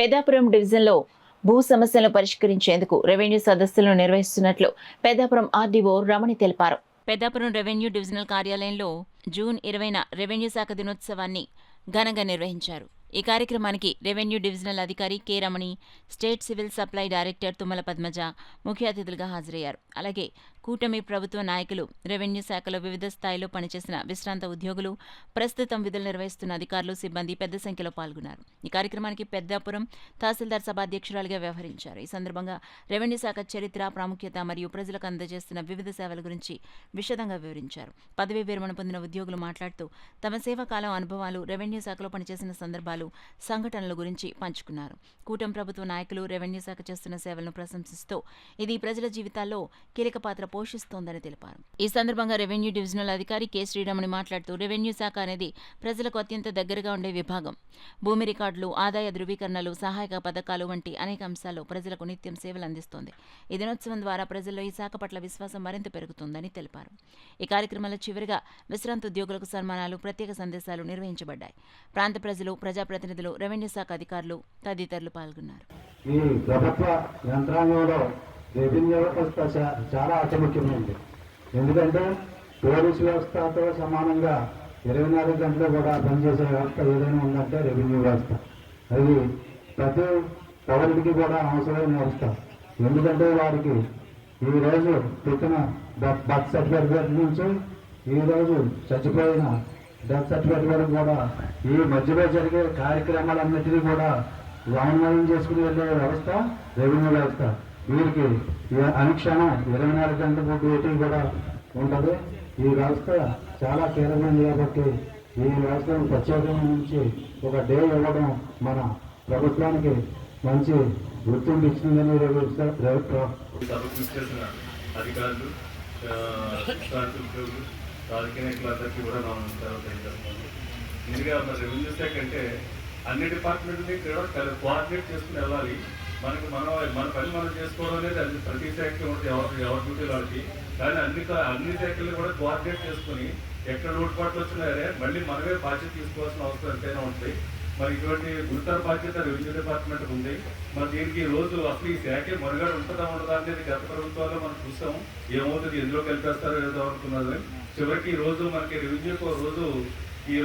పెద్దాపురం డివిజన్లో భూ సమస్యలను పరిష్కరించేందుకు రెవెన్యూ సదస్సులను నిర్వహిస్తున్నట్లు పెద్దాపురం ఆర్డీఓ రమణి తెలిపారు. పెద్దాపురం రెవెన్యూ డివిజనల్ కార్యాలయంలో జూన్ 20న రెవెన్యూ శాఖ దినోత్సవాన్ని ఘనంగా నిర్వహించారు. ఈ కార్యక్రమానికి రెవెన్యూ డివిజనల్ అధికారి K Ramani, state civil supply director Tummala Padmaja ముఖ్య అతిథులుగా హాజరయ్యారు. అలాగే కూటమి ప్రభుత్వ నాయకులు, రెవెన్యూ శాఖలో వివిధ స్థాయిలో పనిచేసిన విశ్రాంత ఉద్యోగులు, ప్రస్తుతం విధులు నిర్వహిస్తున్న అధికారులు, సిబ్బంది పెద్ద సంఖ్యలో పాల్గొన్నారు. ఈ కార్యక్రమానికి పెద్దాపురం తహసీల్దార్ సభ అధ్యక్షురాలిగా వ్యవహరించారు. ఈ సందర్భంగా రెవెన్యూ శాఖ చరిత్ర, ప్రాముఖ్యత మరియు ప్రజలకు అందజేస్తున్న వివిధ సేవల గురించి విశదంగా వివరించారు. పదవీ విరమణ పొందిన ఉద్యోగులు మాట్లాడుతూ తమ సేవాకాలం అనుభవాలు, రెవెన్యూ శాఖలో పనిచేసిన సందర్భాలు, సంఘటనల గురించి పంచుకున్నారు. కూటమి ప్రభుత్వ నాయకులు రెవెన్యూ శాఖ చేస్తున్న సేవలను ప్రశంసిస్తూ ఇది ప్రజల జీవితాల్లో కీలక పాత్ర పోషిస్తోందని తెలిపారు. ఈ సందర్భంగా రెవెన్యూ డివిజనల్ అధికారి కె శ్రీరమణి మాట్లాడుతూ రెవెన్యూ శాఖ అనేది ప్రజలకు అత్యంత దగ్గరగా ఉండే విభాగం. భూమి రికార్డులు, ఆదాయ ధృవీకరణలు, సహాయక పథకాలు వంటి అనేక అంశాల్లో ప్రజలకు నిత్యం సేవలు అందిస్తోంది. ఈ దినోత్సవం ద్వారా ప్రజల్లో ఈ శాఖ పట్ల విశ్వాసం మరింత పెరుగుతుందని తెలిపారు. ఈ కార్యక్రమంలో చివరిగా విశ్రాంత ఉద్యోగులకు సన్మానాలు, ప్రత్యేక సందేశాలు నిర్వహించబడ్డాయి. ప్రాంత ప్రజలు, ప్రజాప్రతినిధులు, రెవెన్యూ శాఖ అధికారులు తదితరులు పాల్గొన్నారు. ఈ ప్రభుత్వ యంత్రాంగంలో రెవెన్యూ వ్యవస్థ చాలా అతిముఖ్యమైనది. ఎందుకంటే పోలీసు వ్యవస్థతో సమానంగా 24 గంటలు కూడా పనిచేసే వ్యవస్థ ఏదైనా ఉందంటే రెవెన్యూ వ్యవస్థ. అది ప్రతి పౌరుడికి కూడా అవసరమైన వ్యవస్థ. ఎందుకంటే వారికి ఈరోజు పుట్టిన బర్త్ సర్టిఫికేట్ నుంచి ఈరోజు చచ్చిపోయిన డెత్ సర్టిఫికేట్ వరకు కూడా ఈ మధ్యలో జరిగే కార్యక్రమాలన్నింటినీ కూడా సమన్వయం చేసుకుని వెళ్ళే వ్యవస్థ రెవెన్యూ వ్యవస్థ. వీరికి అనుక్షణం 24 గంటల డ్యూటీ కూడా ఉంటుంది. ఈ వ్యవస్థ చాలా కీలకమైనది కాబట్టి ఈ వ్యవస్థను ప్రత్యేకంగా నుంచి ఒక డే ఇవ్వడం మన ప్రభుత్వానికి మంచి గుర్తింపు ఇచ్చిందని అధికారులు, రాజకీయ నాయకులందరికీ కూడా నమస్కారం తెలియజేస్తాను. ముందుగా మన రెవెన్యూ శాఖ అంటే అన్ని డిపార్ట్మెంట్ని కోఆర్డినేట్ చేసుకుని వెళ్ళాలి. మన పని మనం చేసుకోవడం అనేది అది ప్రతి శాఖకి ఉంటుంది, ఎవరి డ్యూటీ వాళ్ళకి. కానీ అన్ని శాఖలు కూడా కోఆర్డినేట్ చేసుకుని ఎక్కడ లోటుపాట్లు వచ్చినాయే మళ్ళీ మనమే బాధ్యత తీసుకోవాల్సిన అవసరం ఎంతైనా ఉంటుంది. మరి ఇటువంటి గురుతర బాధ్యత రెవెన్యూ డిపార్ట్మెంట్ ఉంది. మరి దీనికి ఈ రోజు అసలు ఈ శాఖ మనుగడ ఉంటుందా అనేది గత ప్రభుత్వాల్లో మనం చూసాం. ఏమవుతుంది, ఎందులో కలిపేస్తారో ఏదో అనుకున్నది. చివరికి ఈ రోజు మనకి రెవెన్యూకి రోజు ఈ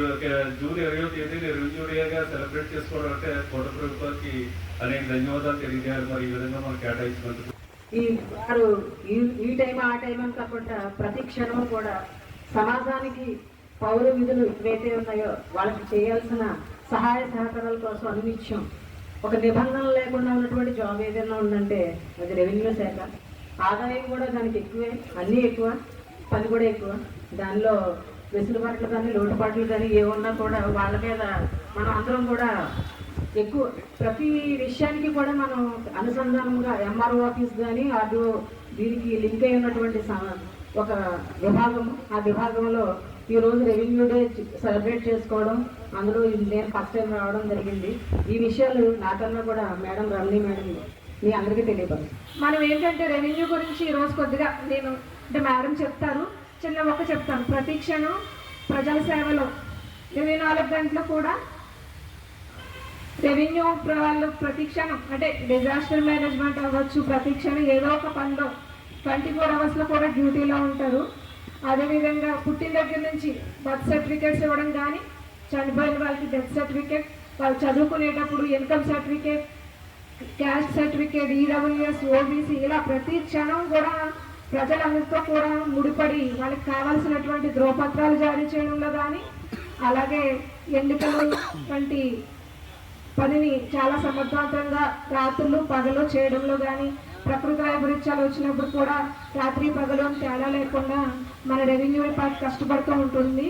జూన్ 20వ తేదీని రెవెన్యూ డేగా సెలబ్రేట్ చేసుకోవడం అంటే కోట ప్రభుత్వానికి అనేక ధన్యవాదాలు తెలియజేయాలి. మరి ఈ విధంగా మనం కేటాయించినందుకు ఈ టైం ఆ టైం అని కాకుండా ప్రతి క్షణం కూడా సమాజానికి పౌర విధులు ఏవైతే ఉన్నాయో వాళ్ళకి చేయాల్సిన సహాయ సహకారాల కోసం అనినిత్యం ఒక నిబంధన లేకుండా ఉన్నటువంటి జాబ్ ఏదైనా ఉందంటే అది రెవెన్యూ శాఖ. ఆదాయం కూడా దానికి ఎక్కువే, అన్నీ ఎక్కువ, పని కూడా ఎక్కువ. దానిలో వెసులుబాట్లు కానీ లోటుపాట్లు కానీ ఏమన్నా కూడా వాళ్ళ మీద మనం అందరం కూడా ఎక్కువ ప్రతి విషయానికి కూడా మనం అనుసంధానంగా ఎంఆర్ఓ ఆఫీస్ కానీ ఆర్డీఓ దీనికి లింక్ అయి ఉన్నటువంటి ఒక విభాగం. ఆ విభాగంలో ఈరోజు రెవెన్యూ డే సెలబ్రేట్ చేసుకోవడం, అందులో నేను ఫస్ట్ టైం రావడం జరిగింది. ఈ విషయాలు నాకన్నా కూడా మేడం రమణి మేడం మీ అందరికీ తెలియపరుస్తాను. మనం ఏంటంటే రెవెన్యూ గురించి ఈరోజు కొద్దిగా నేను అంటే మేడం చెప్తారు, చిన్న ఒక్క చెప్తాను. ప్రతి క్షణం ప్రజల సేవలో 24 గంటలు కూడా రెవెన్యూ వాళ్ళు ప్రతి క్షణం అంటే డిజాస్టర్ మేనేజ్మెంట్ అవ్వచ్చు, ప్రతి క్షణం ఏదో ఒక పనిలో 24 అవర్స్లో కూడా డ్యూటీలో ఉంటారు. అదేవిధంగా పుట్టిన దగ్గర నుంచి బర్త్ సర్టిఫికేట్స్ ఇవ్వడం కానీ, చనిపోయిన వాళ్ళకి డెత్ సర్టిఫికేట్, వాళ్ళు చదువుకునేటప్పుడు income certificate, caste certificate, EWS, OBC, ఇలా ప్రతి క్షణం కూడా ప్రజలందరితో కూడా ముడిపడి వాళ్ళకి కావాల్సినటువంటి ధ్రువపత్రాలు జారీ చేయడంలో కానీ, అలాగే ఎన్నికలు వంటి పనిని చాలా సమర్థవంతంగా రాత్రులు పగలు చేయడంలో కానీ, ప్రకృతి వైపరీత్యాలు వచ్చినప్పుడు కూడా రాత్రి పగలు తేడా లేకుండా మన రెవెన్యూ డిపార్ట్మెంట్ కష్టపడుతూ ఉంటుంది.